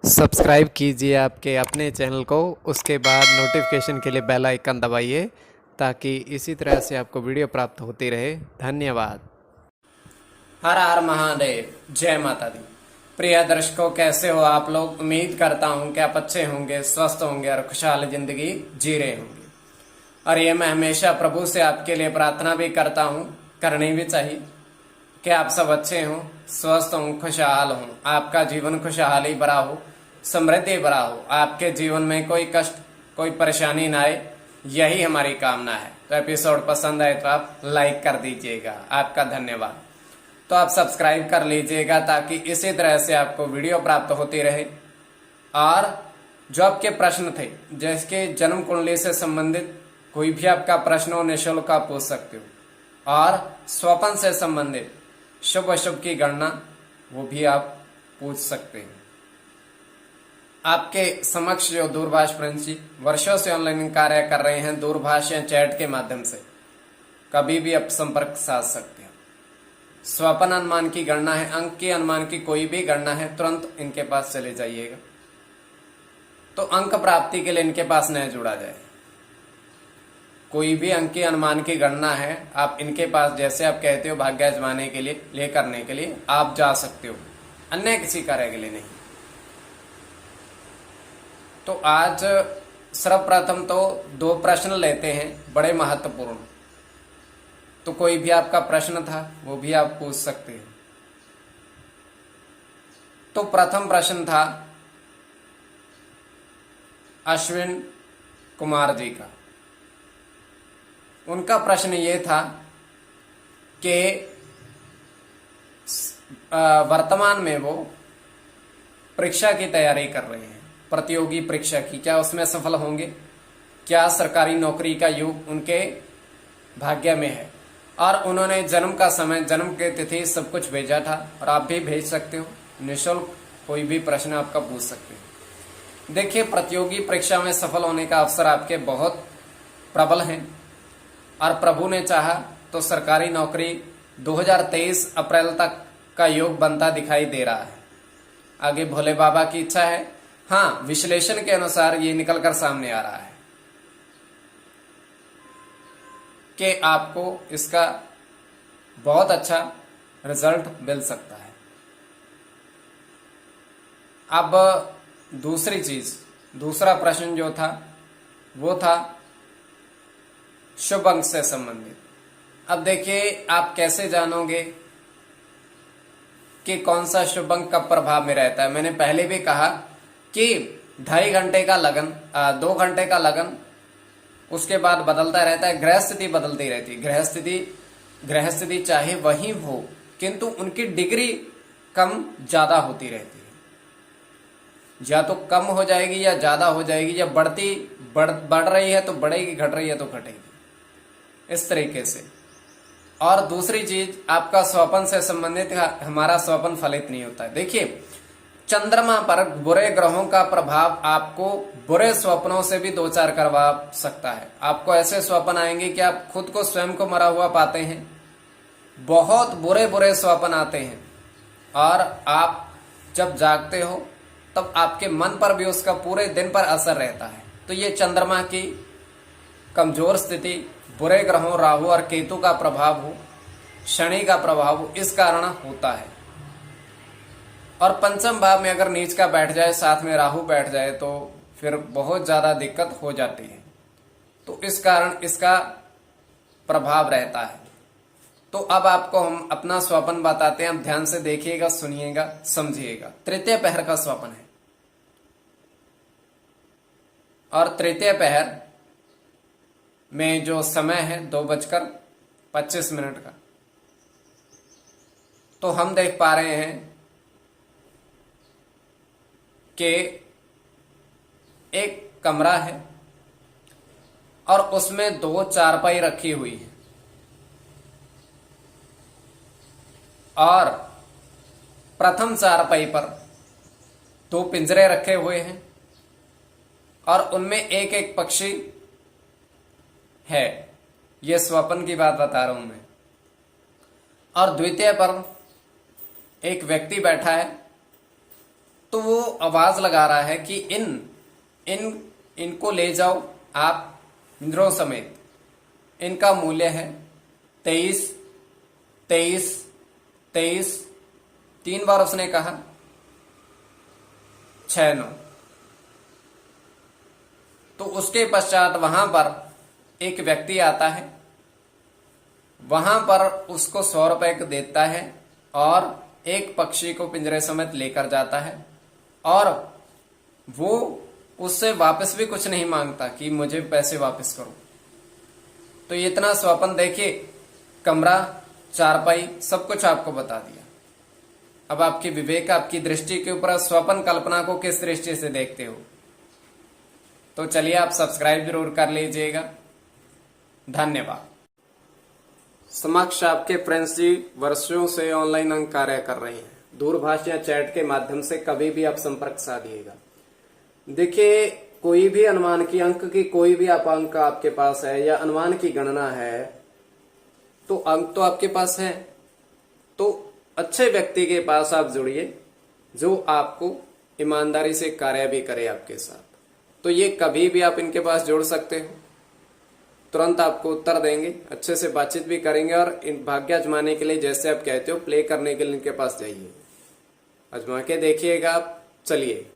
Subscribe कीजिए आपके अपने चैनल को, उसके बाद नोटिफिकेशन के लिए बेल आइकन दबाइए ताकि इसी तरह से आपको वीडियो प्राप्त होती रहे। धन्यवाद। हर हर महादेव, जय माता दी। प्रिय दर्शकों, कैसे हो आप लोग? उम्मीद करता हूं कि आप अच्छे होंगे, स्वस्थ होंगे और खुशहाल जिंदगी जी रहे होंगे। और ये मैं हमेशा प्रभु से आपके लिए प्रार्थना भी करता हूं, करनी भी चाहिए कि आप सब अच्छे हों, स्वस्थ हों, खुशहाल हों, आपका जीवन खुशहाली भरा हो, समृद्धि भरा हो, आपके जीवन में कोई कष्ट, कोई परेशानी ना आए, यही हमारी कामना है। तो एपिसोड पसंद आए तो आप लाइक कर दीजिएगा, आपका धन्यवाद। तो आप सब्सक्राइब कर लीजिएगा ताकि इसी तरह से आपको वीडियो प्राप्त होती रहे। और जो आपके प्रश्न थे, जैसे जन्म कुंडली से संबंधित कोई भी आपका प्रश्न हो, निःशुल्क आप पूछ सकते हो। और स्वपन से संबंधित शुभ अशुभ की गणना, वो भी आप पूछ सकते हैं। आपके समक्ष जो दूरभाष प्रिंस जी वर्षों से ऑनलाइन कार्य कर रहे हैं, दूरभाष या चैट के माध्यम से कभी भी आप संपर्क साध सकते हैं। स्वपन अनुमान की गणना है, अंक के अनुमान की कोई भी गणना है, तुरंत इनके पास चले जाइएगा। तो अंक प्राप्ति के लिए इनके पास न जुड़ा जाए। कोई भी अंक के अनुमान की गणना है, आप इनके पास, जैसे आप कहते हो भाग्य आजमाने के लिए करने के लिए आप जा सकते हो, अन्य किसी कार्य के लिए नहीं। तो आज सर्वप्रथम तो 2 प्रश्न लेते हैं, बड़े महत्वपूर्ण। तो कोई भी आपका प्रश्न था वो भी आप पूछ सकते हैं। तो प्रथम प्रश्न था अश्विन कुमार जी का। उनका प्रश्न ये था कि वर्तमान में वो परीक्षा की तैयारी कर रहे हैं, प्रतियोगी परीक्षा की, क्या उसमें सफल होंगे? क्या सरकारी नौकरी का योग उनके भाग्य में है? और उन्होंने जन्म का समय, जन्म की तिथि सब कुछ भेजा था, और आप भी भेज सकते हो। निःशुल्क कोई भी प्रश्न आपका पूछ सकते हो। देखिए, प्रतियोगी परीक्षा में सफल होने का अवसर आपके बहुत प्रबल हैं, और प्रभु ने चाहा तो सरकारी नौकरी 2023 अप्रैल तक का योग बनता दिखाई दे रहा है। आगे भोले बाबा की इच्छा है। हाँ, विश्लेषण के अनुसार ये निकल कर सामने आ रहा है कि आपको इसका बहुत अच्छा रिजल्ट मिल सकता है। अब दूसरी चीज, दूसरा प्रश्न जो था वो था शुभ अंक से संबंधित। अब देखिए, आप कैसे जानोगे कि कौन सा शुभ अंक कब प्रभाव में रहता है? मैंने पहले भी कहा कि 2.5 घंटे का लगन, 2 घंटे का लगन, उसके बाद बदलता रहता है। ग्रह स्थिति बदलती रहती है। ग्रह स्थिति चाहे वही हो, किंतु उनकी डिग्री कम ज्यादा होती रहती है। या तो कम हो जाएगी या ज्यादा हो जाएगी, या बढ़ रही है तो बढ़ेगी, घट रही है तो घटेगी, इस तरीके से। और दूसरी चीज, आपका स्वपन से संबंधित हमारा स्वपन फलित नहीं होता है। देखिए, चंद्रमा पर बुरे ग्रहों का प्रभाव आपको बुरे स्वप्नों से भी 2-4 करवा सकता है। आपको ऐसे स्वप्न आएंगे कि आप खुद को स्वयं को मरा हुआ पाते हैं, बहुत बुरे बुरे स्वप्न आते हैं, और आप जब जागते हो तब आपके मन पर भी उसका पूरे दिन पर असर रहता है। तो ये चंद्रमा की कमजोर स्थिति, बुरे ग्रहों राहु और केतु का प्रभाव हो, शनि का प्रभाव हो, इस कारण होता है। और पंचम भाव में अगर नीच का बैठ जाए, साथ में राहु बैठ जाए, तो फिर बहुत ज्यादा दिक्कत हो जाती है। तो इस कारण इसका प्रभाव रहता है। तो अब आपको हम अपना स्वप्न बताते हैं, आप ध्यान से देखिएगा, सुनिएगा, समझिएगा। तृतीय पहर का स्वप्न है, और तृतीय पहर में जो समय है 2:25 का। तो हम देख पा रहे हैं कि एक कमरा है और उसमें 2 चारपाई रखी हुई है, और प्रथम चारपाई पर 2 पिंजरे रखे हुए हैं, और उनमें एक एक पक्षी है। यह स्वप्न की बात बता रहा हूं मैं। और द्वितीय पर एक व्यक्ति बैठा है, तो वो आवाज लगा रहा है कि इनको ले जाओ आप इंद्रों समेत। इनका मूल्य है 23, 23, 23। 3 बार उसने कहा, 6, 9। तो उसके पश्चात वहां पर एक व्यक्ति आता है, वहां पर उसको 100 रुपए देता है और एक पक्षी को पिंजरे समेत लेकर जाता है, और वो उससे वापस भी कुछ नहीं मांगता कि मुझे पैसे वापस करो। तो इतना स्वप्न देखिए, कमरा, चारपाई, सब कुछ आपको बता दिया। अब आपकी विवेक, आपकी दृष्टि के ऊपर स्वप्न कल्पना को किस दृष्टि से देखते हो। तो चलिए आप सब्सक्राइब जरूर कर लीजिएगा। धन्यवाद। समक्ष आपके फ्रेंड्स जी वर्षों से ऑनलाइन अंक कार्य कर रहे हैं। दूरभाष या चैट के माध्यम से कभी भी आप संपर्क साधिएगा। देखिए, कोई भी अनुमान की अंक की कोई भी आप अंक आपके पास है या अनुमान की गणना है, तो अंक तो आपके पास है, तो अच्छे व्यक्ति के पास आप जुड़िए जो आपको ईमानदारी से कार्य भी करे आपके साथ। तो ये कभी भी आप इनके पास जोड़ सकते हो, तुरंत आपको उत्तर देंगे, अच्छे से बातचीत भी करेंगे, और इन भाग्य आजमाने के लिए जैसे आप कहते हो प्ले करने के लिए इनके पास जाइए, आजमा के देखिएगा आप। चलिए।